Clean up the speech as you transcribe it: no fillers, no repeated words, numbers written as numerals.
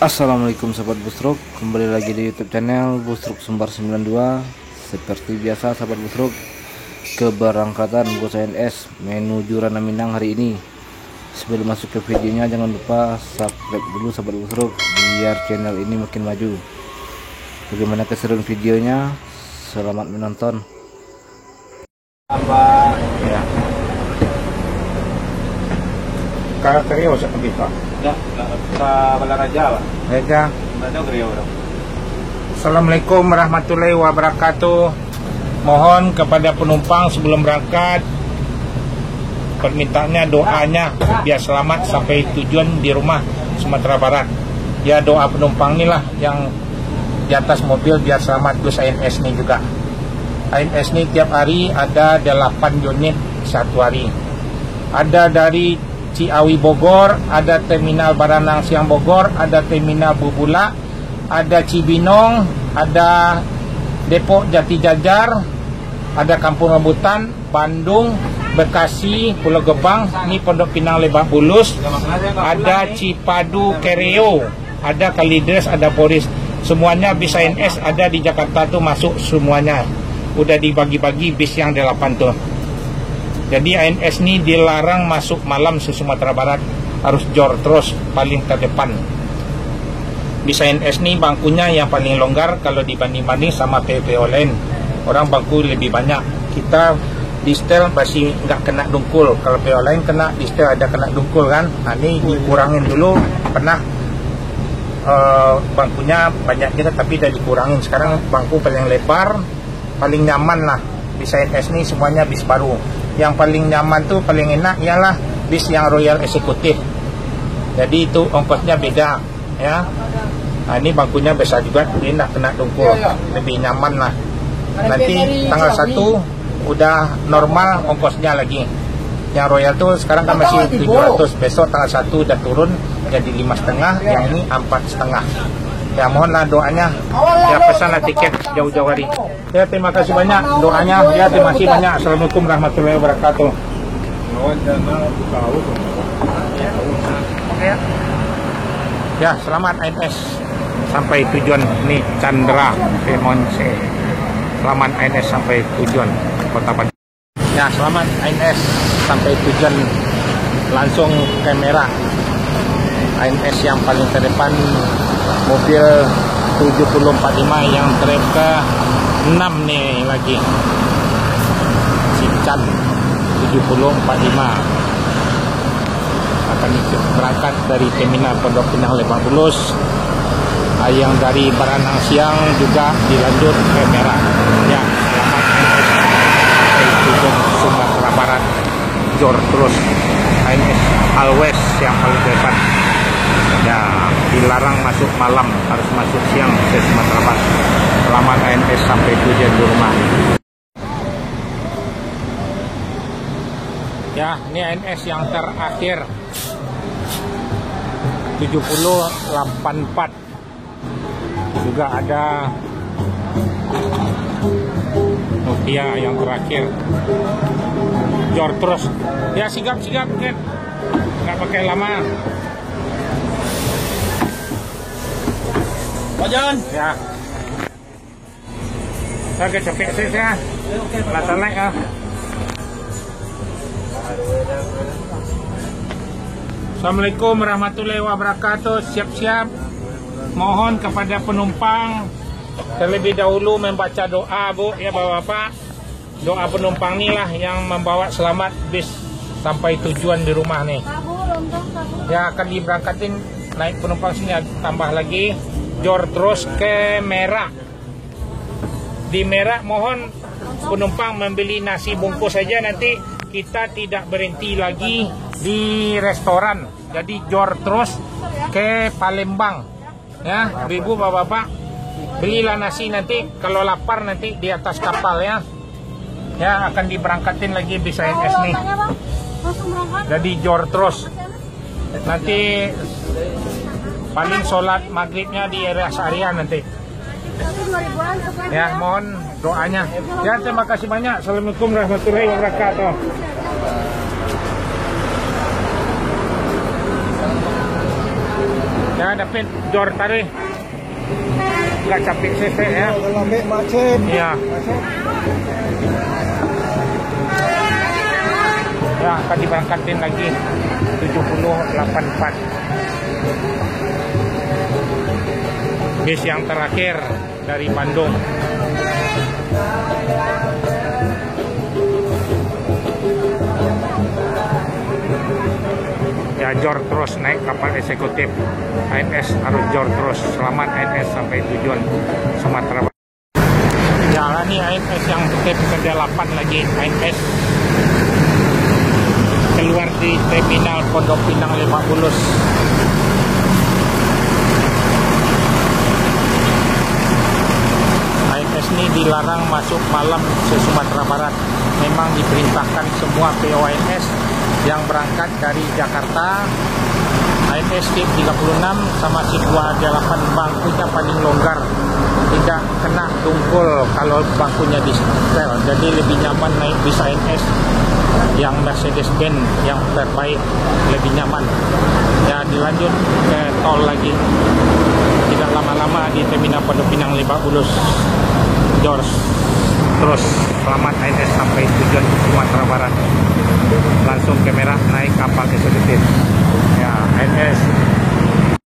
Assalamualaikum sahabat Busruk, kembali lagi di YouTube channel Busruk Sumbar 92. Seperti biasa sahabat Busruk, keberangkatan bus ANS menuju Ranah Minang hari ini. Sebelum masuk ke videonya, jangan lupa subscribe dulu sahabat Busruk biar channel ini makin maju. Bagaimana keseruan videonya? Selamat menonton. Apa Ya. kakak Rio sa Kabita? Enggak, sa Balaraja, Pak. Eka. Ano Rio, bro? Assalamualaikum warahmatullahi wabarakatuh. Mohon kepada penumpang sebelum berangkat, permintaannya doanya biar selamat sampai tujuan di rumah Sumatera Barat. Ya, doa penumpang inilah yang di atas mobil biar selamat, plus ANS ini juga. ANS ini tiap hari ada 8 unit satu hari. Ada dari Ciawi Bogor, ada terminal Baranang Siang Bogor, ada terminal Bubula, ada Cibinong, ada Depok Jati Jajar, ada Kampung Rambutan, Bandung, Bekasi, Pulau Gebang, ini Pondok Pinang Lebak Bulus, ada Cipadu Kereo, ada Kalideres, ada Poris. Semuanya bis ANS ada di Jakarta tuh masuk semuanya. Udah dibagi-bagi bis yang 8 tuh. Jadi ANS ini dilarang masuk malam ke Sumatera Barat, harus jor terus paling terdepan. Bis ANS ini bangkunya yang paling longgar kalau dibanding-banding sama PPO lain. Orang bangku lebih banyak. Kita di setel masih nggak kena dungkul. Kalau PO lain kena di setel ada kena dungkul kan. Nah, ini dikurangin dulu. Pernah bangkunya banyak kita tapi udah dikurangin. Sekarang bangku paling lebar, paling nyaman lah. Bis ANS ini semuanya bis baru. Yang paling nyaman tuh paling enak ialah bis yang Royal Executive. Jadi itu ongkosnya beda ya. Nah, ini bangkunya besar juga, enak kena dungkul, lebih nyaman lah. Nanti tanggal 1 udah normal ongkosnya lagi. Yang Royal tuh sekarang kan masih 700, besok tanggal 1 udah turun jadi 5,5, yang ini 4,5. Ya, mohonlah doanya. Ya, pesanlah tiket jauh-jauh hari. Ya, terima kasih banyak doanya. Ya, terima kasih banyak. Assalamualaikum warahmatullahi wabarakatuh. Ya, selamat ANS sampai tujuan. Ini Chandra Remonse. Selamat ANS sampai tujuan Kota Bandung. Ya, selamat ANS sampai tujuan, langsung kamera. ANS yang paling terdepan mobil 7045 yang trip ke 6 nih lagi. Cicat 7045 akan berangkat dari terminal Pondok Pinang Lebak Bulus. Yang dari Baranang Siang juga dilanjut ke Merah. Ya, selamat ANS sampai tujuan Sumatera Barat. Jor terus ANS Always yang paling depan. Ya, dilarang masuk malam, harus masuk siang ke Sumatera Barat. Selamat ANS sampai tujuan di rumah. Ya, ini ANS yang terakhir 7084. Juga ada Nokia yang terakhir. Jor terus. Ya, sigap-sigap kan. Nggak pakai lama. Wajan. Ya. Saya agak capek saya. Latar naik ah. Assalamualaikum warahmatullahi wabarakatuh. Siap-siap. Mohon kepada penumpang terlebih dahulu membaca doa, Bu, ya Bapak-bapak. Doa penumpang inilah yang membawa selamat bis sampai tujuan di rumah nih. Ya, akan diberangkatin naik penumpang sini tambah lagi. Jor terus ke Merah. Di Merah mohon penumpang membeli nasi bungkus saja, nanti kita tidak berhenti lagi di restoran. Jadi jor terus ke Palembang. Ya, ibu bapak-bapak, belilah nasi nanti kalau lapar nanti di atas kapal ya. Ya, akan diberangkatin lagi bis ANS nih. Jadi jor terus. Nanti paling sholat maghribnya di rest area nanti. Ya, mohon doanya. Ya, terima kasih banyak. Assalamualaikum warahmatullahi wabarakatuh. Ya, David, jor tadi. Nggak capek cc ya. Lambe macet. Iya. Ya, akan diberangkatin lagi 7084. Bis yang terakhir dari Bandung. Ya, jor terus naik kapal eksekutif ANS harus jor terus. Selamat ANS sampai tujuan Sumatera Barat. Ya, ini ANS yang ke-8 lagi. ANS keluar di terminal Pondok Pinang Lebak Bulus. ANS ini dilarang masuk malam ke Sumatera Barat. Memang diperintahkan semua PONS yang berangkat dari Jakarta, ANS Tip 36 sama si 238 bangkunya paling longgar, tidak kena dungkul kalau bangkunya di setel, jadi lebih nyaman naik bis ANS yang Mercedes-Benz yang terbaik, lebih nyaman. Ya, dilanjut ke tol lagi, tidak lama-lama di terminal Pondok Pinang Lebak Bulus. Jor terus selamat ANS sampai tujuan Sumatera Barat. Langsung ke Merah naik kapal eksekutif. Ya, ANS